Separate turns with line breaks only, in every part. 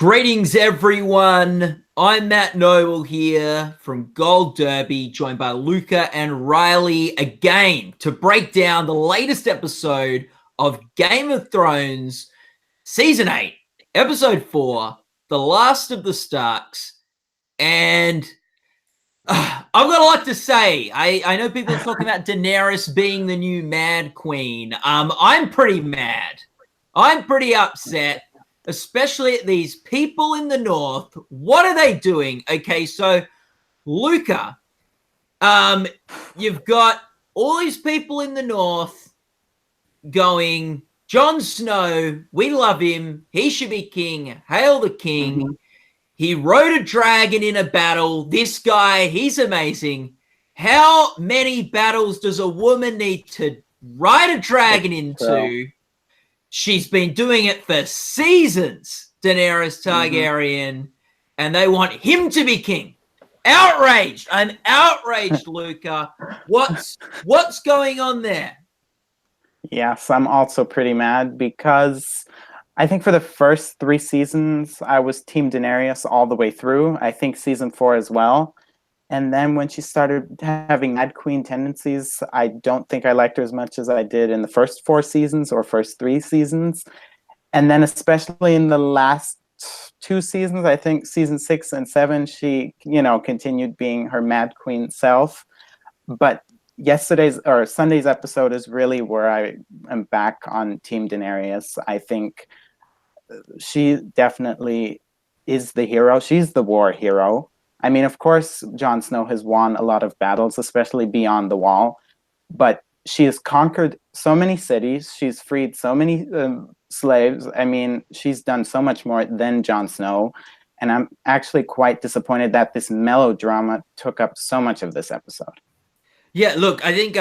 Greetings, everyone. I'm Matt Noble here from Gold Derby, joined by Luca and Riley again to break down the latest episode of Game of Thrones, Season 8, Episode 4, The Last of the Starks. And I've got a lot to say. I know people are talking about Daenerys being the new Mad Queen. I'm pretty mad. I'm pretty upset. Especially at these people in the north. What are they doing? Okay, so Luca, you've got all these people in the north going, Jon Snow, we love him. He should be king. Hail the king. Mm-hmm. He rode a dragon in a battle. This guy, he's amazing. How many battles does a woman need to ride a dragon into? She's been doing it for seasons, Daenerys Targaryen, and they want him to be king. Outraged. I'm outraged, Luca. What's going on there?
Yes, I'm also pretty mad because I think for the first 3 seasons, I was Team Daenerys all the way through. I think season 4 as well. And then when she started having Mad Queen tendencies, I don't think I liked her as much as I did in the first 4 seasons or first 3 seasons. And then especially in the last 2 seasons, I think season 6 and 7, she, continued being her Mad Queen self. But Sunday's episode is really where I am back on Team Daenerys. I think she definitely is the hero. She's the war hero. I mean, of course, Jon Snow has won a lot of battles, especially beyond the wall, but she has conquered so many cities. She's freed so many slaves. I mean, she's done so much more than Jon Snow. And I'm actually quite disappointed that this melodrama took up so much of this episode.
Yeah, look, I think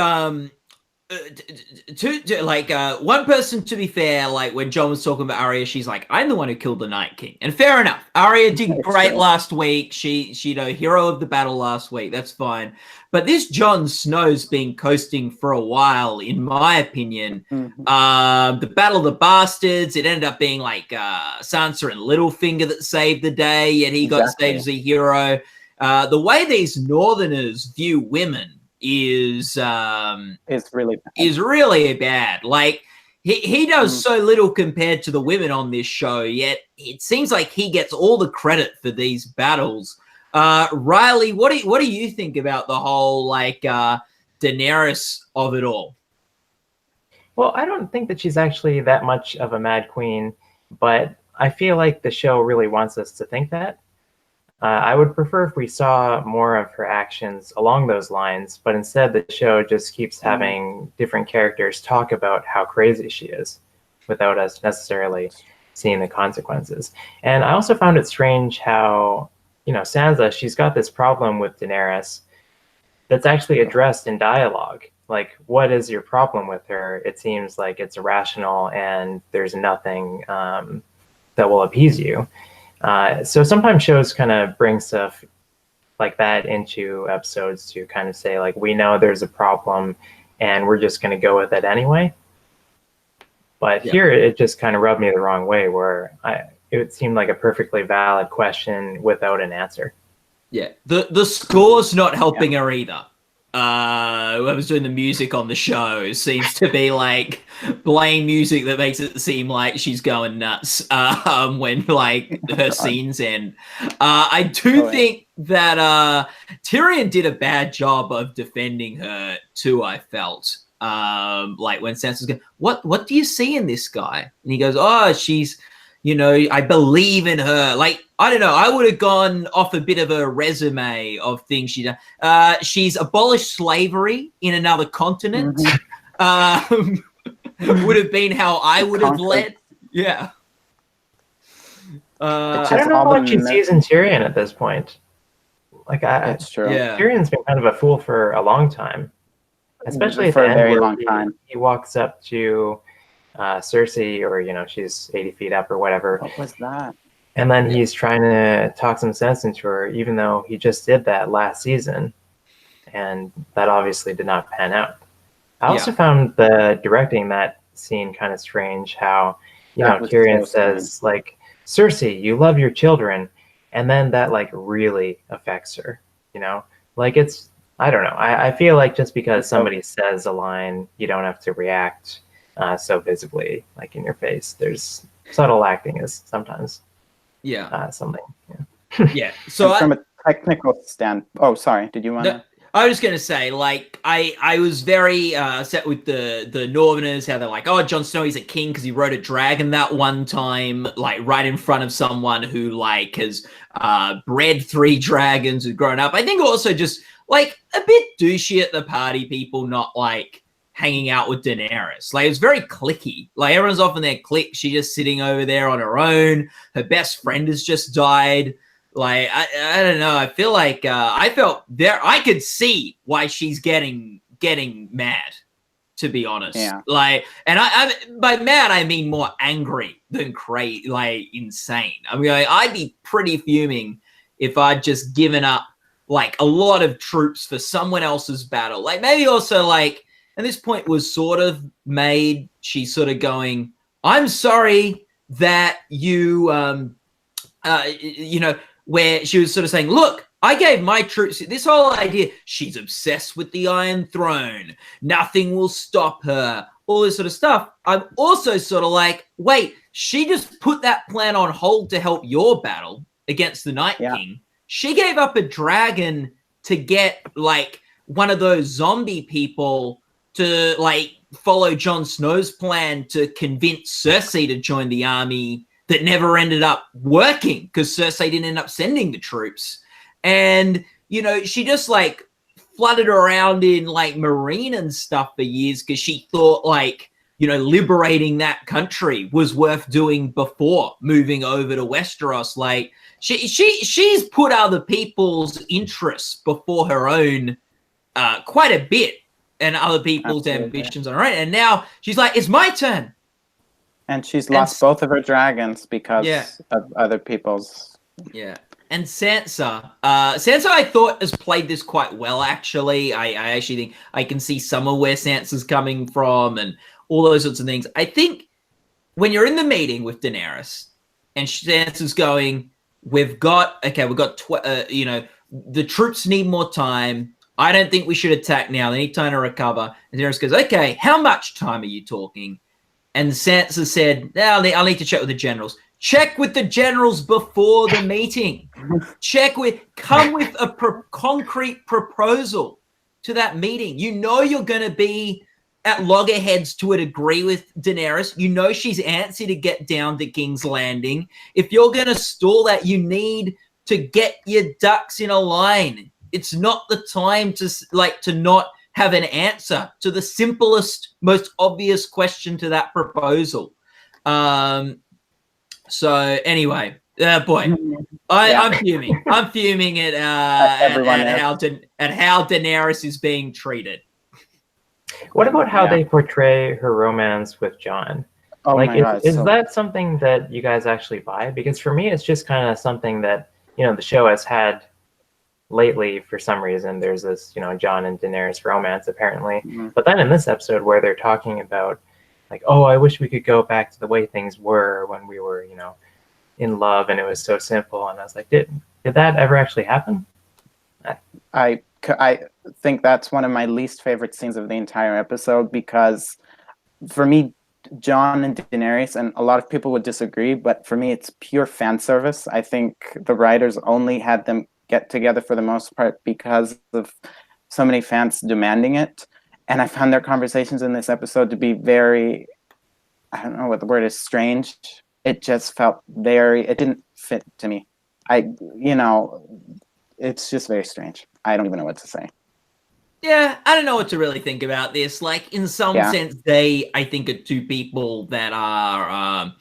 one person, to be fair, like when Jon was talking about Arya, she's like, I'm the one who killed the Night King. And fair enough. Arya did great last week. She hero of the battle last week. That's fine. But this Jon Snow's been coasting for a while, in my opinion. The Battle of the Bastards, it ended up being like Sansa and Littlefinger that saved the day, yet he got saved as a hero. The way these Northerners view women is really bad. Like he does so little compared to the women on this show, yet it seems like he gets all the credit for these battles. Riley, what do you think about the whole Daenerys of it all?
Well, I don't think that she's actually that much of a Mad Queen, but I feel like the show really wants us to think that. I would prefer if we saw more of her actions along those lines, but instead the show just keeps having different characters talk about how crazy she is without us necessarily seeing the consequences. And I also found it strange how, Sansa, she's got this problem with Daenerys that's actually addressed in dialogue. Like, what is your problem with her? It seems like it's irrational and there's nothing that will appease you. So sometimes shows kind of bring stuff like that into episodes to kind of say, like, we know there's a problem and we're just going to go with it anyway. But here it just kind of rubbed me the wrong way, where it seemed like a perfectly valid question without an answer.
Yeah, the score's not helping her either. Whoever's doing the music on the show seems to be like playing music that makes it seem like she's going nuts when her scenes end. I do think that Tyrion did a bad job of defending her too, I felt. When Sansa's going, what do you see in this guy? And he goes, oh, she's, I believe in her. Like, I don't know. I would have gone off a bit of a resume of things she's done. She's abolished slavery in another continent. Would have been how I would have led. Yeah.
I don't know what she sees in Tyrion at this point.
That's true.
Yeah.
Tyrion's been kind of a fool for a long time, especially
for
at the
a very
end
long time.
He walks up to Cersei, or she's 80 feet up or whatever.
What was that?
And then he's trying to talk some sense into her, even though he just did that last season, and that obviously did not pan out. I also found the directing that scene kind of strange. How Tyrion says, like, Cersei, you love your children, and then that like really affects her, you know? Like it's, I don't know. I feel like just because somebody says a line, you don't have to react so visibly, like in your face. There's subtle acting is sometimes something.
Yeah. So
from a technical stand. Oh, sorry. Did you want to?
I was just gonna say, like, I was very upset with the Northerners, how they're like, oh, Jon Snow, he's a king because he rode a dragon that one time, like right in front of someone who like has bred 3 dragons and grown up. I think also just like a bit douchey at the party, people not like hanging out with Daenerys. Like, it's very cliquey. Like, everyone's off in their clique. She's just sitting over there on her own. Her best friend has just died. Like, I don't know. I feel like I felt there. I could see why she's getting mad, to be honest.
Yeah.
Like, and I by mad I mean more angry than crazy, like insane. I mean, I'd be pretty fuming if I'd just given up like a lot of troops for someone else's battle. Like, maybe also like, and this point was sort of made. She's sort of going, "I'm sorry that you, you know." Where she was sort of saying, look, I gave my troops this whole idea. She's obsessed with the Iron Throne. Nothing will stop her. All this sort of stuff. I'm also sort of like, wait, she just put that plan on hold to help your battle against the Night King. She gave up a dragon to get like one of those zombie people to like follow Jon Snow's plan to convince Cersei to join the army that never ended up working because Cersei didn't end up sending the troops. And, you know, she just like flooded around in like Marine and stuff for years because she thought like, you know, liberating that country was worth doing before moving over to Westeros. Like she's put other people's interests before her own quite a bit, and other people's ambitions on her own. And now she's like, it's my turn.
And she's lost both of her dragons because of other people's. Yeah.
And Sansa. Sansa, I thought, has played this quite well, actually. I actually think I can see some of where Sansa's coming from and all those sorts of things. I think when you're in the meeting with Daenerys and Sansa's going, we've got, you know, the troops need more time. I don't think we should attack now. They need time to recover. And Daenerys goes, okay, how much time are you talking? And Sansa said, I'll need to check with the generals. Check with the generals before the meeting. Come with a concrete proposal to that meeting. You know you're going to be at loggerheads to a degree with Daenerys. You know she's antsy to get down to King's Landing. If you're going to stall that, you need to get your ducks in a line. It's not the time to not have an answer to the simplest, most obvious question to that proposal. So anyway, boy, I'm fuming. I'm fuming at how Daenerys is being treated.
What about how they portray her romance with Jon?
Oh
like,
my God,
is that something that you guys actually buy? Because for me, it's just kind of something that, you know, the show has had lately for some reason. There's this, you know, Jon and Daenerys romance apparently. Mm-hmm. But then in this episode where they're talking about like, oh, I wish we could go back to the way things were when we were, you know, in love and it was so simple. And I was like, did that ever actually happen?
I think that's one of my least favorite scenes of the entire episode because for me, Jon and Daenerys, and a lot of people would disagree, but for me, it's pure fan service. I think the writers only had them get together for the most part because of so many fans demanding it. And I found their conversations in this episode to be very, I don't know what the word is, strange. It just felt it didn't fit to me. It's just very strange. I don't even know what to say.
Yeah, I don't know what to really think about this. Like, in some sense, they, I think, are two people that are,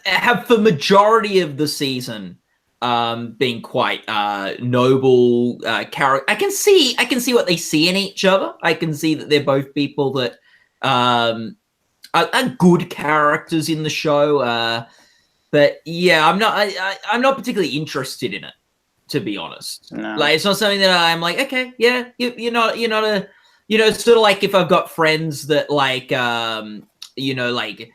have for majority of the season, being quite noble character. I can see what they see in each other. I can see that they're both people that are good characters in the show. But yeah, I'm not particularly interested in it, to be honest.
No.
Like, it's not something that I'm like, okay, yeah, you're not a, you know, sort of like if I've got friends that like, you know, like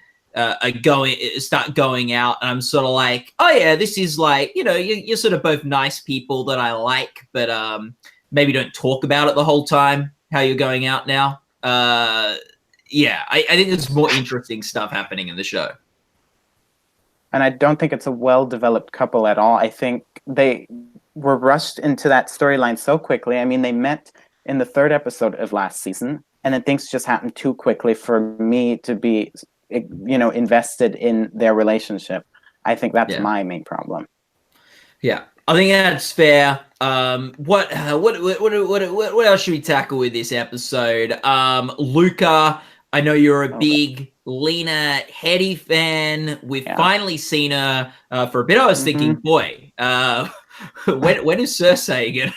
start going out, and I'm sort of like, oh yeah, this is like, you're sort of both nice people that I like, but maybe don't talk about it the whole time how you're going out now. Yeah, I think there's more interesting stuff happening in the show.
And I don't think it's a well-developed couple at all. I think they were rushed into that storyline so quickly. I mean, they met in the 3rd episode of last season, and then things just happened too quickly for me to be, invested in their relationship. I think that's my main problem.
Yeah, I think that's fair. What else should we tackle with this episode? Luca, I know you're a big Lena Headey fan. We've finally seen her for a bit. I was thinking, boy, when is Cersei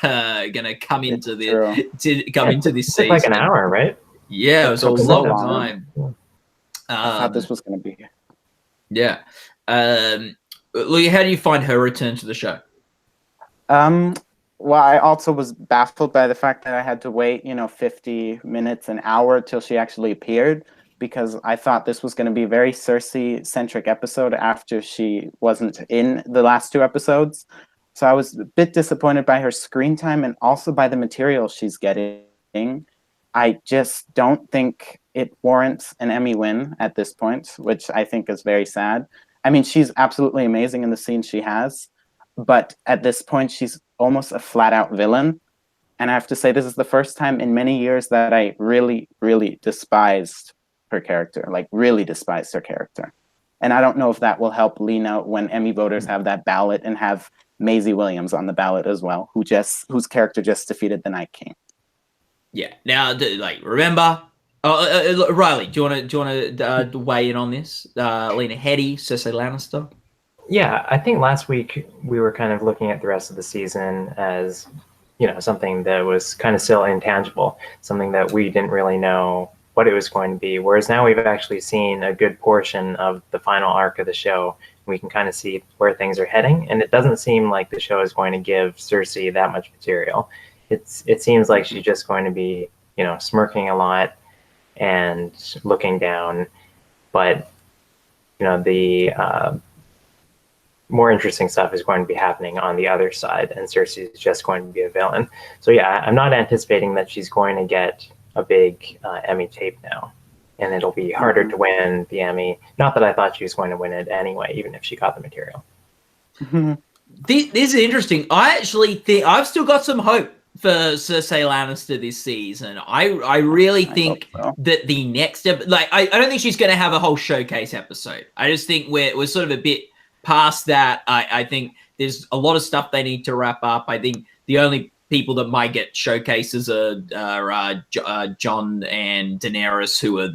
gonna come into this season?
Like an hour, right?
Yeah, it was a long time.
I thought this was gonna be.
Yeah. Luca, how do you find her return to the show?
Well, I also was baffled by the fact that I had to wait, 50 minutes, an hour till she actually appeared, because I thought this was going to be a very Cersei-centric episode after she wasn't in the last 2 episodes. So I was a bit disappointed by her screen time and also by the material she's getting. I just don't think it warrants an Emmy win at this point, which I think is very sad. I mean, she's absolutely amazing in the scenes she has, but at this point, she's almost a flat-out villain. And I have to say, this is the first time in many years that I really, really despised her character, like really despised her character. And I don't know if that will help Lena when Emmy voters have that ballot and have Maisie Williams on the ballot as well, whose character just defeated the Night King.
Yeah. Now, remember, Riley, do you want to weigh in on this? Lena Headey, Cersei Lannister.
Yeah, I think last week we were kind of looking at the rest of the season as, something that was kind of still intangible, something that we didn't really know what it was going to be. Whereas now we've actually seen a good portion of the final arc of the show. We can kind of see where things are heading, and it doesn't seem like the show is going to give Cersei that much material. It seems like she's just going to be, smirking a lot and looking down, but the more interesting stuff is going to be happening on the other side, and Cersei is just going to be a villain. So yeah, I'm not anticipating that she's going to get a big Emmy tape now, and it'll be harder to win the Emmy. Not that I thought she was going to win it anyway, even if she got the material.
This is interesting. I actually think I've still got some hope for Cersei Lannister this season. I really think that the next I don't think she's going to have a whole showcase episode. I just think we're sort of a bit past that. I think there's a lot of stuff they need to wrap up. I think the only people that might get showcases are Jon and Daenerys, who are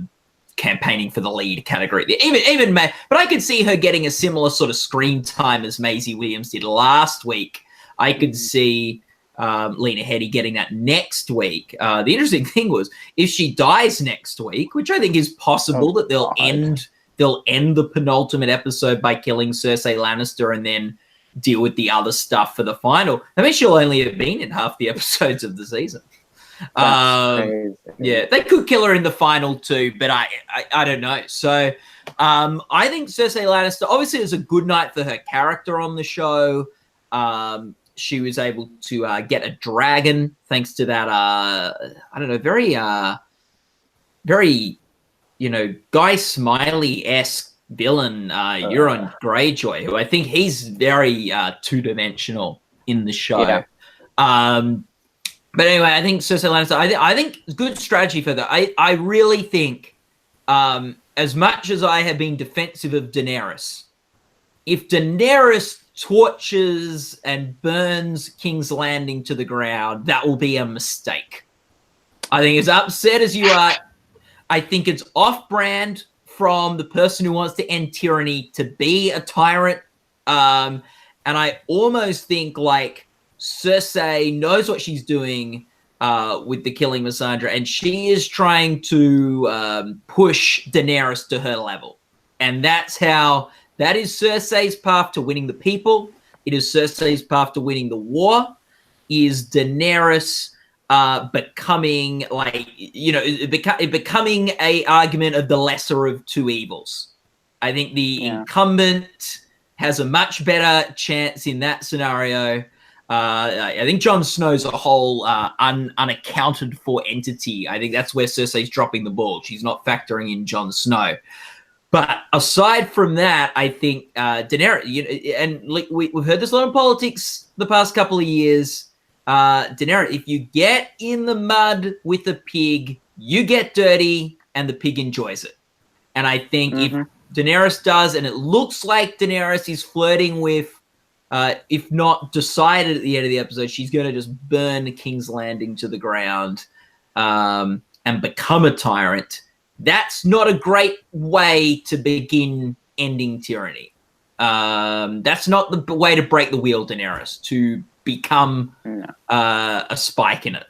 campaigning for the lead category. Even May, but I could see her getting a similar sort of screen time as Maisie Williams did last week. I could see Lena Headey getting that next week. The interesting thing was, if she dies next week, which I think is possible, that they'll end the penultimate episode by killing Cersei Lannister and then deal with the other stuff for the final. I mean, she'll only have been in half the episodes of the season. Yeah, they could kill her in the final too, but I don't know. So I think Cersei Lannister, obviously it was a good night for her character on the show. She was able to get a dragon thanks to that, I don't know, very, Guy Smiley-esque villain, Euron Greyjoy, who I think he's very two-dimensional in the show. Yeah. But anyway, I think Cersei Lannister, I think good strategy for that. I really think, as much as I have been defensive of Daenerys, if Daenerys torches and burns King's Landing to the ground, that will be a mistake. I think as upset as you are, I think it's off-brand from the person who wants to end tyranny to be a tyrant. And I almost think like Cersei knows what she's doing with the killing Missandra, and she is trying to push Daenerys to her level. And that is Cersei's path to winning the people. It is Cersei's path to winning the war. Is Daenerys becoming becoming a argument of the lesser of two evils. I think the incumbent has a much better chance in that scenario. I think Jon Snow's a whole unaccounted for entity. I think that's where Cersei's dropping the ball. She's not factoring in Jon Snow. But aside from that, I think Daenerys, and we've heard this a lot in politics the past couple of years. Daenerys, if you get in the mud with a pig, you get dirty, and the pig enjoys it. And I think if Daenerys does, and it looks like Daenerys is flirting with, if not decided at the end of the episode, she's going to just burn King's Landing to the ground and become a tyrant. That's not a great way to begin ending tyranny. That's not the way to break the wheel, Daenerys, to become a spike in it.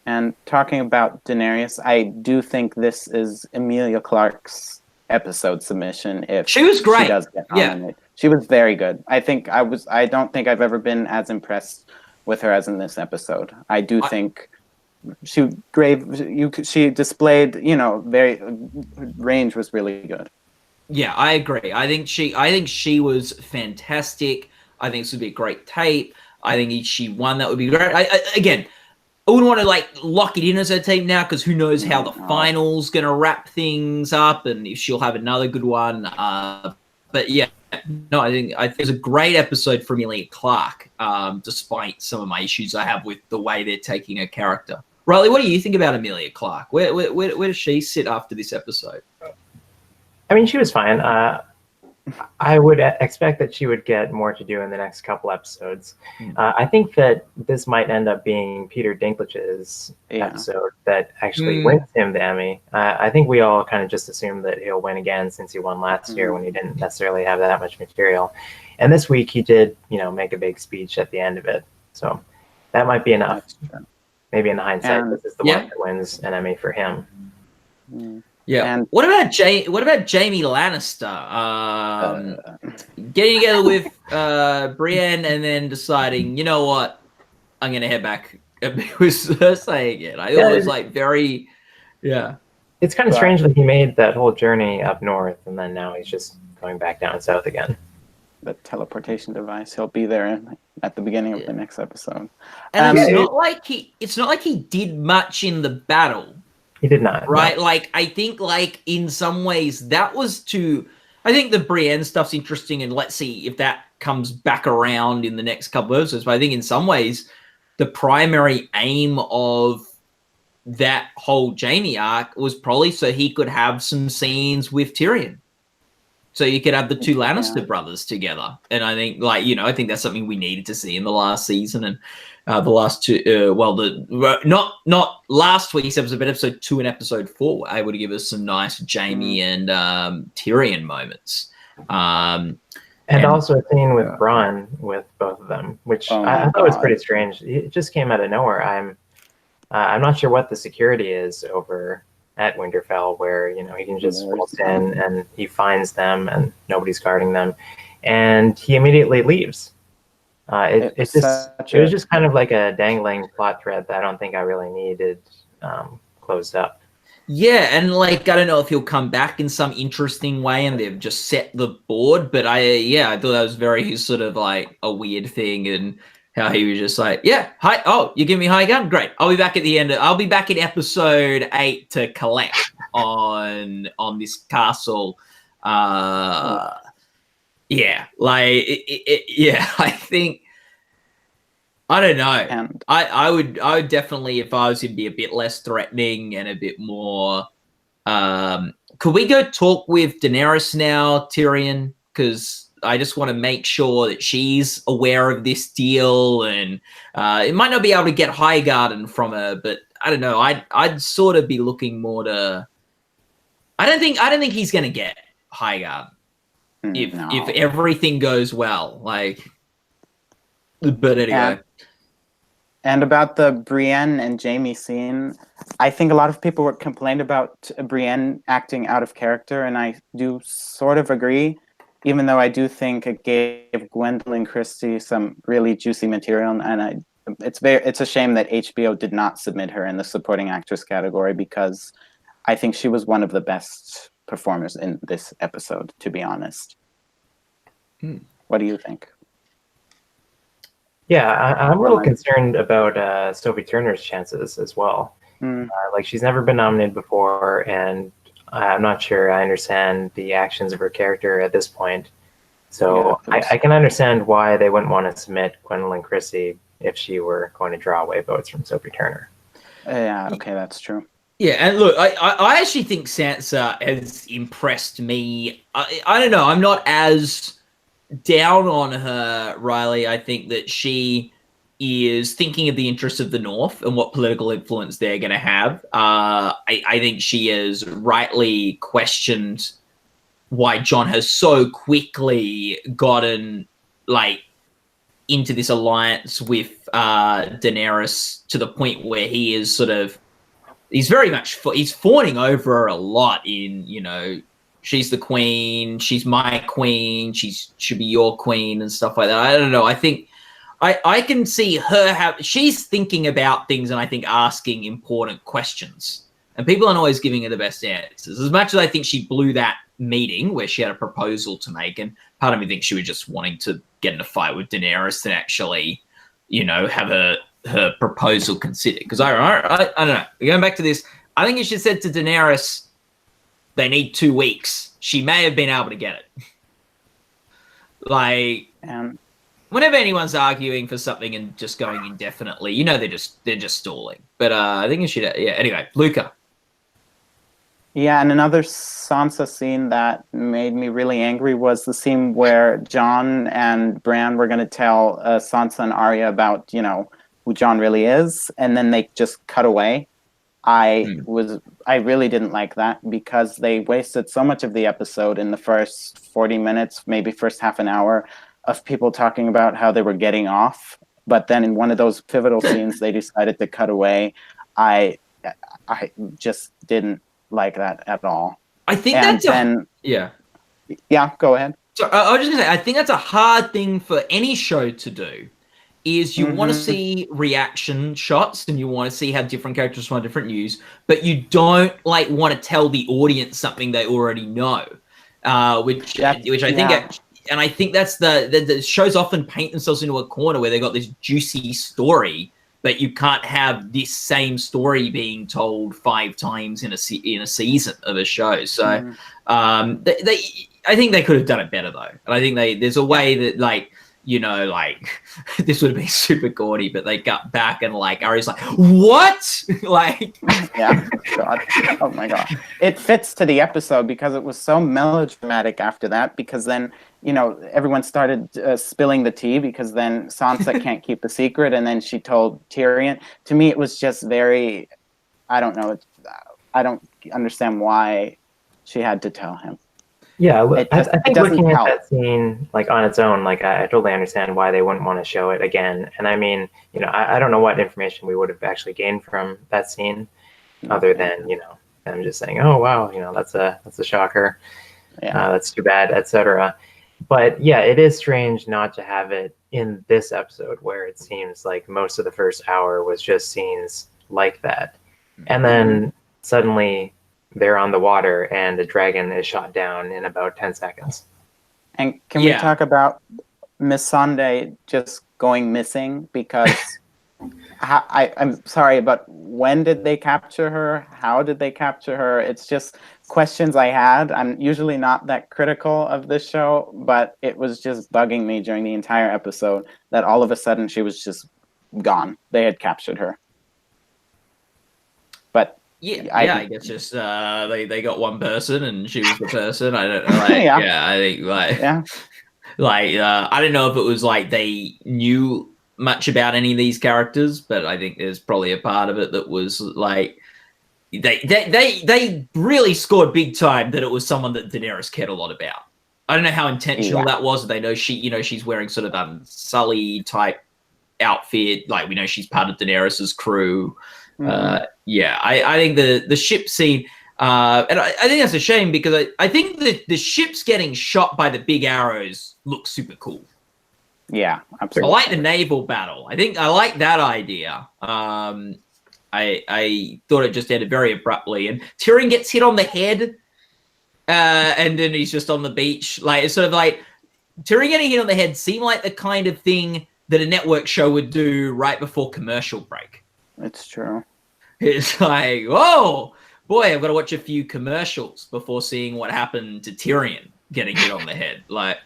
And talking about Daenerys, I do think this is Emilia Clarke's episode submission. If
she was great,
she does get nominated. She was very good. I don't think I've ever been as impressed with her as in this episode. I do think she displayed, range was really good. Yeah,
I agree. I think she was fantastic. I think this would be a great tape. I think if she won, that would be great. I wouldn't want to lock it in as her team now, because who knows how the final's going to wrap things up and if she'll have another good one. But yeah, no, I think it was a great episode for Emilia Clarke, despite some of my issues I have with the way they're taking her character. Riley, what do you think about Emilia Clarke? Where does she sit after this episode?
I mean, she was fine. I would expect that she would get more to do in the next couple episodes. I think that this might end up being Peter Dinklage's episode that actually wins him the Emmy. I think we all kind of just assumed that he'll win again since he won last year when he didn't necessarily have that much material. And this week he did, make a big speech at the end of it. So that might be enough. Maybe in hindsight, this is the one that wins an Emmy for him.
Yeah. And what about Jamie Lannister? Getting together with Brienne and then deciding, you know what, I'm gonna head back and be with Cersei again. I thought it was very,
It's kind of strange that he made that whole journey up north and then now he's just going back down south again.
The teleportation device. He'll be there at the beginning of the next episode.
And it's not like he did much in the battle.
He did not.
Right? No. I think, in some ways, that was I think the Brienne stuff's interesting, and let's see if that comes back around in the next couple of episodes. But I think in some ways, the primary aim of that whole Jamie arc was probably so he could have some scenes with Tyrion. So you could have the two Lannister brothers together. And I think, I think that's something we needed to see in the last season. And the last two, not last week's episode, but episode 2 and episode 4 were able to give us some nice Jamie and Tyrion moments. And
also a scene with Bronn with both of them, which I thought was pretty strange. It just came out of nowhere. I'm not sure what the security is over at Winterfell, where he can just waltz in and he finds them and nobody's guarding them, and he immediately leaves. It was just kind of like a dangling plot thread that I don't think I really needed closed up.
Yeah, and I don't know if he'll come back in some interesting way and they've just set the board, but I thought that was very sort of a weird thing, and how he was just hi, you give me high gun? Great. I'll be back at the end. I'll be back in episode 8 to collect on this castle. I think, I don't know. And I would definitely, if I was him, be a bit less threatening and a bit more. Could we go talk with Daenerys now, Tyrion? Because I just want to make sure that she's aware of this deal, and it might not be able to get Highgarden from her, but I don't know. I'd sort of be looking more to. I don't think he's going to get Highgarden if everything goes well. But anyway.
And about the Brienne and Jamie scene, I think a lot of people were complained about Brienne acting out of character, and I do sort of agree. Even though I do think it gave Gwendolyn Christie some really juicy material, and it's a shame that HBO did not submit her in the supporting actress category, because I think she was one of the best performers in this episode, to be honest.
Hmm.
What do you think?
Yeah, I'm a little concerned about Sophie Turner's chances as well. Like, she's never been nominated before, and I'm not sure I understand the actions of her character at this point. So I can understand why they wouldn't want to submit Gwendolyn Christie if she were going to draw away votes from Sophie Turner.
Yeah, okay, that's true.
Yeah, and look, I actually think Sansa has impressed me. I don't know, I'm not as down on her, Riley. I think that she is thinking of the interests of the North and what political influence they're going to have. I think she has rightly questioned why Jon has so quickly gotten like into this alliance with Daenerys to the point where he is sort of, he's very much, he's fawning over her a lot in, you know, she's the queen, she's my queen, she should be your queen and stuff like that. I don't know. I think I can see her she's thinking about things and I think asking important questions. And people aren't always giving her the best answers. As much as I think she blew that meeting where she had a proposal to make, and part of me thinks she was just wanting to get in a fight with Daenerys and actually, you know, have her proposal considered. Because I don't know. Going back to this, I think if she said to Daenerys, they need 2 weeks, she may have been able to get it. Like, whenever anyone's arguing for something and just going indefinitely, you know they're just stalling. But I think it should. Yeah. Anyway, Luca.
Yeah, and another Sansa scene that made me really angry was the scene where Jon and Bran were going to tell Sansa and Arya about, you know, who Jon really is, and then they just cut away. I really didn't like that because they wasted so much of the episode in the first 40 minutes, maybe first half an hour, of people talking about how they were getting off. But then in one of those pivotal scenes, they decided to cut away. I just didn't like that at all.
I think yeah,
go ahead.
So I was just gonna say, I think that's a hard thing for any show to do. Is you want to see reaction shots and you want to see how different characters respond to different news, but you don't like want to tell the audience something they already know, which I think. And I think that's the shows often paint themselves into a corner where they got this juicy story, but you can't have this same story being told 5 times in a season of a show. So I think they could have done it better though, and I think there's a way that, like, you know, like, this would have been super corny, but they got back and like Arya's like, what? Like,
yeah, God, oh my God, it fits to the episode because it was so melodramatic after that. Because then, you know, everyone started spilling the tea because then Sansa can't keep the secret, and then she told Tyrion. To me, it was just very, I don't know, I don't understand why she had to tell him.
Yeah, I think looking at that scene, like, on its own, like, I totally understand why they wouldn't want to show it again. And I mean, you know, I don't know what information we would have actually gained from that scene, other than, you know, them just saying, "Oh wow, you know, that's a shocker, that's too bad," etc. But yeah, it is strange not to have it in this episode, where it seems like most of the first hour was just scenes like that, and then suddenly they're on the water and the dragon is shot down in about 10 seconds.
And can we talk about Miss Sunday just going missing? Because I'm sorry, but when did they capture her? How did they capture her? It's just questions I had. I'm usually not that critical of this show, but it was just bugging me during the entire episode that all of a sudden she was just gone. They had captured her. But
I guess just they got one person and she was the person. I don't know. Like, I think I don't know if it was like they knew much about any of these characters, but I think there's probably a part of it that was like they really scored big time that it was someone that Daenerys cared a lot about. I don't know how intentional that was. They know she's wearing sort of Sully type outfit. Like, we know she's part of Daenerys's crew. I think the ship scene, and I think that's a shame because I think that the ships getting shot by the big arrows looks super cool.
Yeah, absolutely.
I like the naval battle. I like that idea. I thought it just ended very abruptly, and Tyrion gets hit on the head. And then he's just on the beach. Like, it's sort of like Tyrion getting hit on the head seemed like the kind of thing that a network show would do right before commercial break.
It's true.
It's like, whoa, boy, I've got to watch a few commercials before seeing what happened to Tyrion getting hit on the head. Like,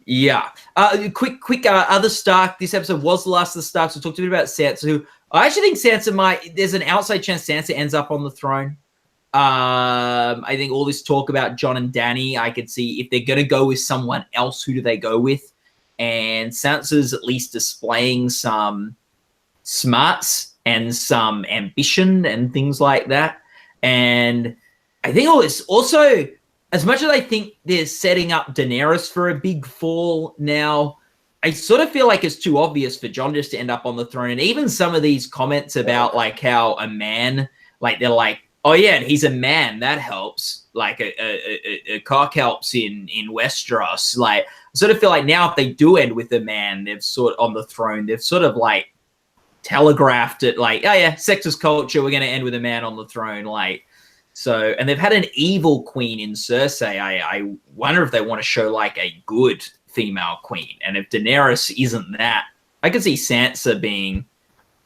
yeah. Quick other Stark. This episode was the last of the Starks. We talked a bit about Sansa, who I actually think Sansa might, there's an outside chance Sansa ends up on the throne. I think all this talk about Jon and Dany, I could see if they're going to go with someone else, who do they go with? And Sansa's at least displaying some smarts and some ambition and things like that. And I think all this also, as much as I think they're setting up Daenerys for a big fall now, I sort of feel like it's too obvious for Jon just to end up on the throne. And even some of these comments about like how a man, like they're like, oh yeah, and he's a man, that helps. Like a cock helps in Westeros. Like, I sort of feel like now if they do end with a man, they've sort of on the throne, they've sort of like telegraphed it like, oh yeah, sexist culture, we're going to end with a man on the throne. Like, so, and they've had an evil queen in Cersei. I wonder if they want to show like a good female queen. And if Daenerys isn't that, I could see Sansa being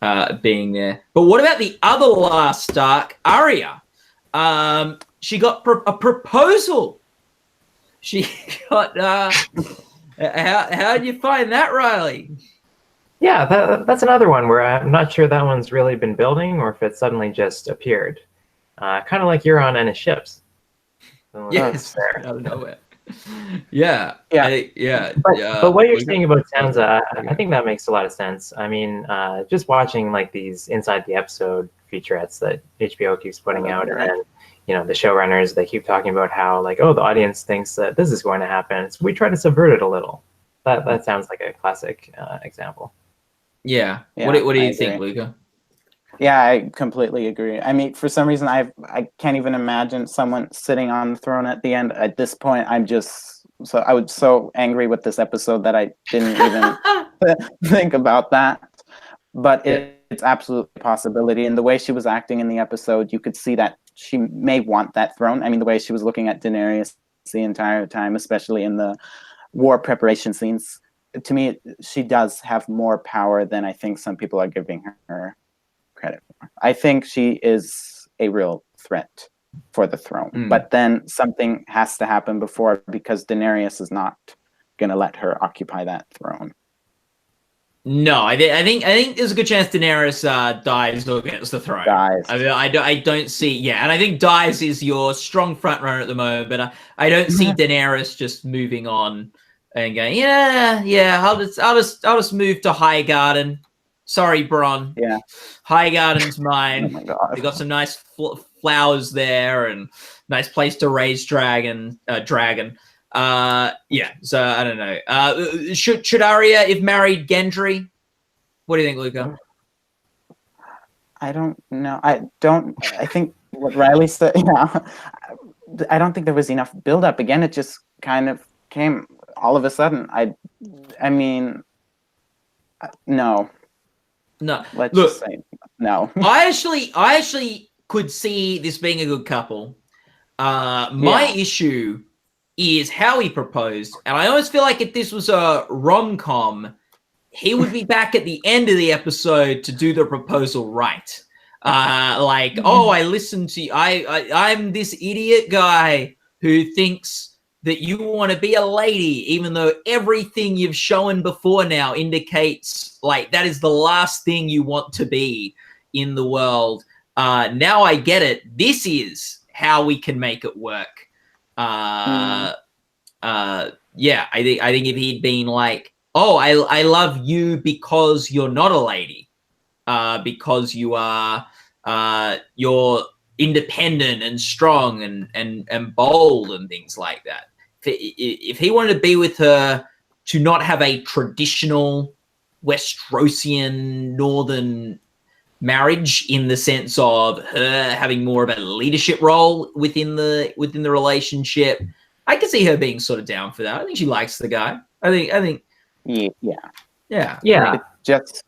there. But what about the other last Stark, Arya? She got a proposal. She got how did you find that, Riley?
Yeah, that's another one where I'm not sure that one's really been building or if it suddenly just appeared. Kind of like Euron and his ships.
Yes, out of nowhere. Yeah.
But what you're saying about Sansa, I think that makes a lot of sense. I mean, just watching like these inside the episode featurettes that HBO keeps putting out, and then the showrunners, they keep talking about how like, oh, the audience thinks that this is going to happen, so we try to subvert it a little. That sounds like a classic example.
Yeah. What do you think, Luca?
Yeah, I completely agree. I mean, for some reason, I can't even imagine someone sitting on the throne at the end. At this point, I was so angry with this episode that I didn't even think about that. But it's absolutely a possibility. And the way she was acting in the episode, you could see that she may want that throne. I mean, the way she was looking at Daenerys the entire time, especially in the war preparation scenes, to me, she does have more power than I think some people are giving her credit for. I think she is a real threat for the throne, but then something has to happen before, because Daenerys is not going to let her occupy that throne.
No, I think there's a good chance Daenerys dies or gets the throne. I mean, I don't see, and I think dies is your strong front runner at the moment, but I don't see Daenerys just moving on and going, I'll just move to Highgarden. Sorry, Bronn.
Yeah,
Highgarden's mine.
Oh my God.
They got some nice flowers there and nice place to raise dragon. So I don't know. Should Arya, if married Gendry? What do you think, Luca?
I don't know. I think what Riley said. Yeah, I don't think there was enough build up. Again, it just kind of came all of a sudden. I mean, no.
No.
Let's just say no.
I actually could see this being a good couple. My issue is how he proposed, and I almost feel like if this was a rom-com, he would be back at the end of the episode to do the proposal right. I listened to you. I'm this idiot guy who thinks that you want to be a lady, even though everything you've shown before now indicates like that is the last thing you want to be in the world. Now I get it. This is how we can make it work. I think if he'd been like, oh, I love you because you're not a lady, because you are you're independent and strong and bold and things like that. If he wanted to be with her to not have a traditional Westrosian northern marriage in the sense of her having more of a leadership role within the relationship, I could see her being sort of down for that. I think she likes the guy. I think. Yeah.
It's just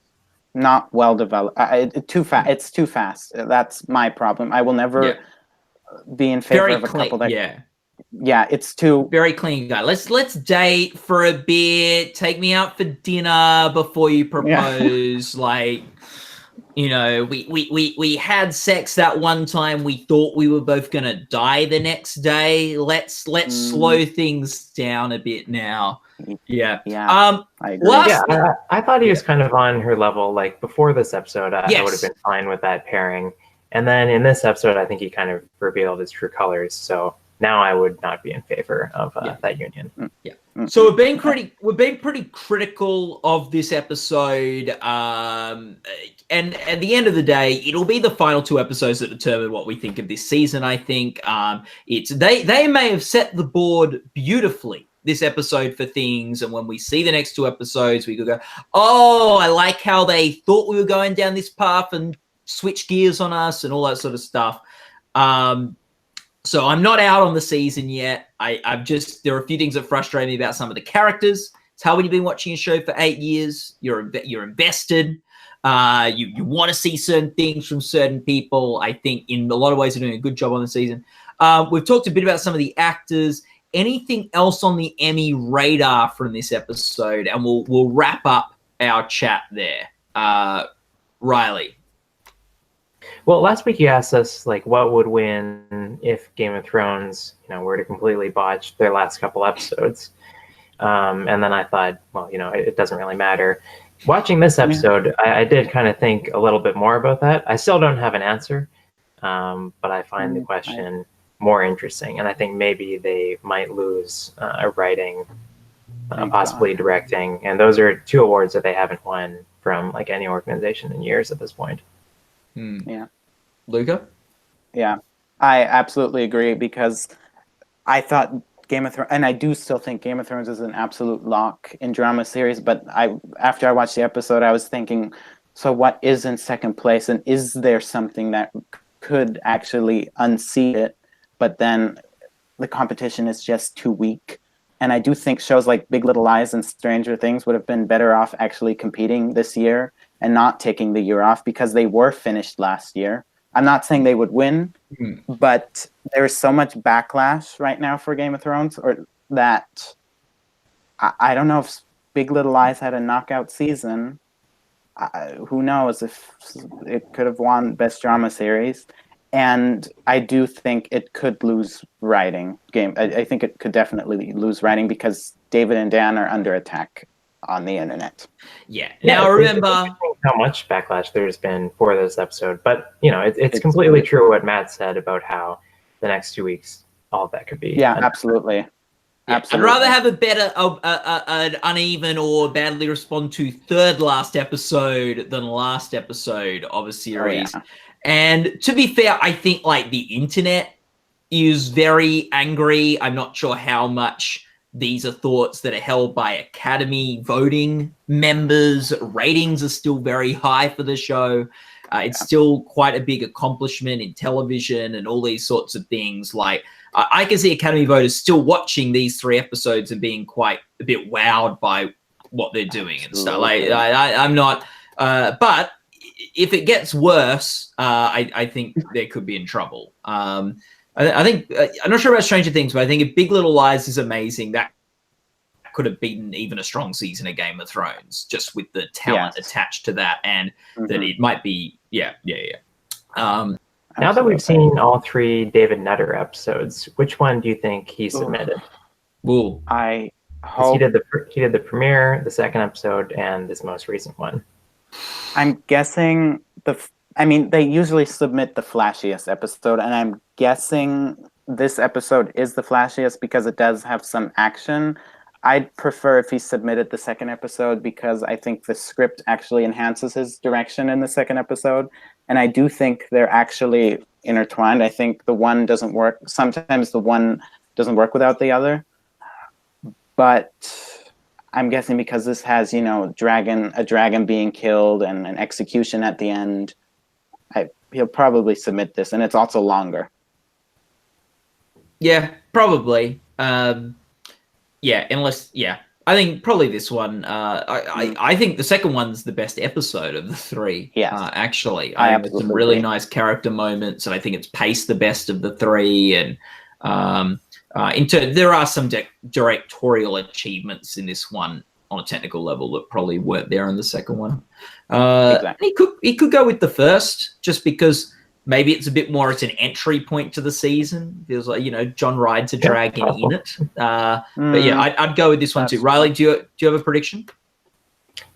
not well developed. It's too fast. That's my problem. I will never be in favor
Very
of a couple that
yeah,
it's too
very clean guy. Let's date for a bit. Take me out for dinner before you propose. Like, you know, we had sex that one time. We thought we were both gonna die the next day. Let's slow things down a bit now. Yeah.
I agree.
I thought he was kind of on her level. Like before this episode, I would have been fine with that pairing. And then in this episode, I think he kind of revealed his true colors. So now I would not be in favor of that union.
Yeah. So we've been pretty critical of this episode. And at the end of the day, it'll be the final 2 episodes that determine what we think of this season. I think they may have set the board beautifully this episode for things, and when we see the next 2 episodes, we could go, oh, I like how they thought we were going down this path and switch gears on us and all that sort of stuff. So I'm not out on the season yet. There are a few things that frustrate me about some of the characters. It's how when you've been watching a show for 8 years, you're invested. You want to see certain things from certain people. I think in a lot of ways they're doing a good job on the season. We've talked a bit about some of the actors. Anything else on the Emmy radar from this episode? And we'll wrap up our chat there. Riley.
Well, last week you asked us like what would win if Game of Thrones, were to completely botch their last couple episodes. And then I thought, well, it doesn't really matter. Watching this episode, I did kind of think a little bit more about that. I still don't have an answer, but I find the question more interesting. And I think maybe they might lose writing, possibly directing. And those are 2 awards that they haven't won from like any organization in years at this point.
Yeah.
Luca?
Yeah, I absolutely agree, because I thought Game of Thrones, and I do still think Game of Thrones is an absolute lock in drama series, but after I watched the episode, I was thinking, so what is in second place, and is there something that could actually unseat it, but then the competition is just too weak. And I do think shows like Big Little Lies and Stranger Things would have been better off actually competing this year and not taking the year off, because they were finished last year. I'm not saying they would win, but there is so much backlash right now for Game of Thrones, or that I don't know if Big Little Lies had a knockout season. Who knows if it could have won Best Drama Series. And I do think it could lose writing. I think it could definitely lose writing, because David and Dan are under attack on the internet.
Yeah. Now remember
how much backlash there's been for this episode, but it's completely true what Matt said about how the next 2 weeks, all of that could be.
Yeah, absolutely.
Yeah.
Absolutely.
I'd rather have a better, an uneven or badly respond to third last episode than last episode of a series. Oh, yeah. And to be fair, I think like the internet is very angry. I'm not sure how much these are thoughts that are held by Academy voting members. Ratings are still very high for the show. It's still quite a big accomplishment in television and all these sorts of things. Like I can see Academy voters still watching these 3 episodes and being quite a bit wowed by what they're doing and stuff. Like I'm not, but if it gets worse, I think they could be in trouble. I think I'm not sure about Stranger Things, but I think if Big Little Lies is amazing, that could have beaten even a strong season of Game of Thrones, just with the talent attached to that, and that it might be,
now that we've seen all 3 David Nutter episodes, which one do you think he submitted?
Well,
I hope
he did the premiere, the second episode, and this most recent one.
I'm guessing they usually submit the flashiest episode, and I'm guessing this episode is the flashiest because it does have some action. I'd prefer if he submitted the second episode, because I think the script actually enhances his direction in the second episode. And I do think they're actually intertwined. I think the one doesn't work. Sometimes the one doesn't work without the other. But I'm guessing because this has, a dragon being killed and an execution at the end, he'll probably submit this. And it's also longer.
Yeah, probably. I think probably this one. I think the second one's the best episode of the three.
Yes.
Actually,
I
I think there's some
absolutely
really
agree.
nice character moments, and I think it's paced the best of the three. And there are some directorial achievements in this one on a technical level that probably weren't there in the second one.
Exactly.
He could go with the first just because maybe it's a bit more. It's an entry point to the season. Feels like John rides a dragon in it. But yeah, I'd go with this one too. Riley, do you have a prediction?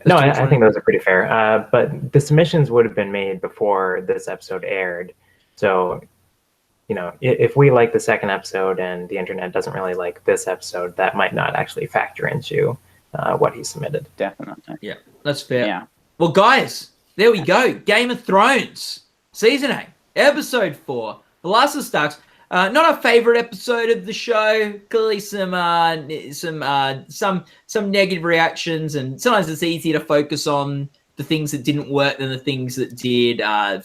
No, I think those are pretty fair. But the submissions would have been made before this episode aired. So, if we like the second episode and the internet doesn't really like this episode, that might not actually factor into what he submitted.
Definitely.
Yeah, that's fair.
Yeah.
Well, guys, there we go. Game of Thrones, Season 8, Episode 4, The Last of the Starks. Not our favorite episode of the show. Clearly some negative reactions, and sometimes it's easier to focus on the things that didn't work than the things that did.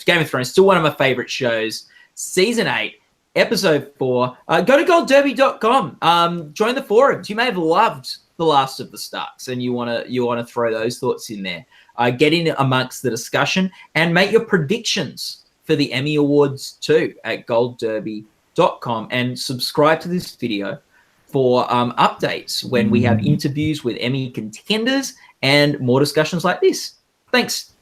Game of Thrones, still one of my favorite shows. Season 8, Episode 4. Go to goldderby.com. Join the forums. You may have loved The Last of the Starks, and you want to throw those thoughts in there. Get in amongst the discussion and make your predictions for the Emmy Awards too at goldderby.com, and subscribe to this video for updates when we have interviews with Emmy contenders and more discussions like this. Thanks.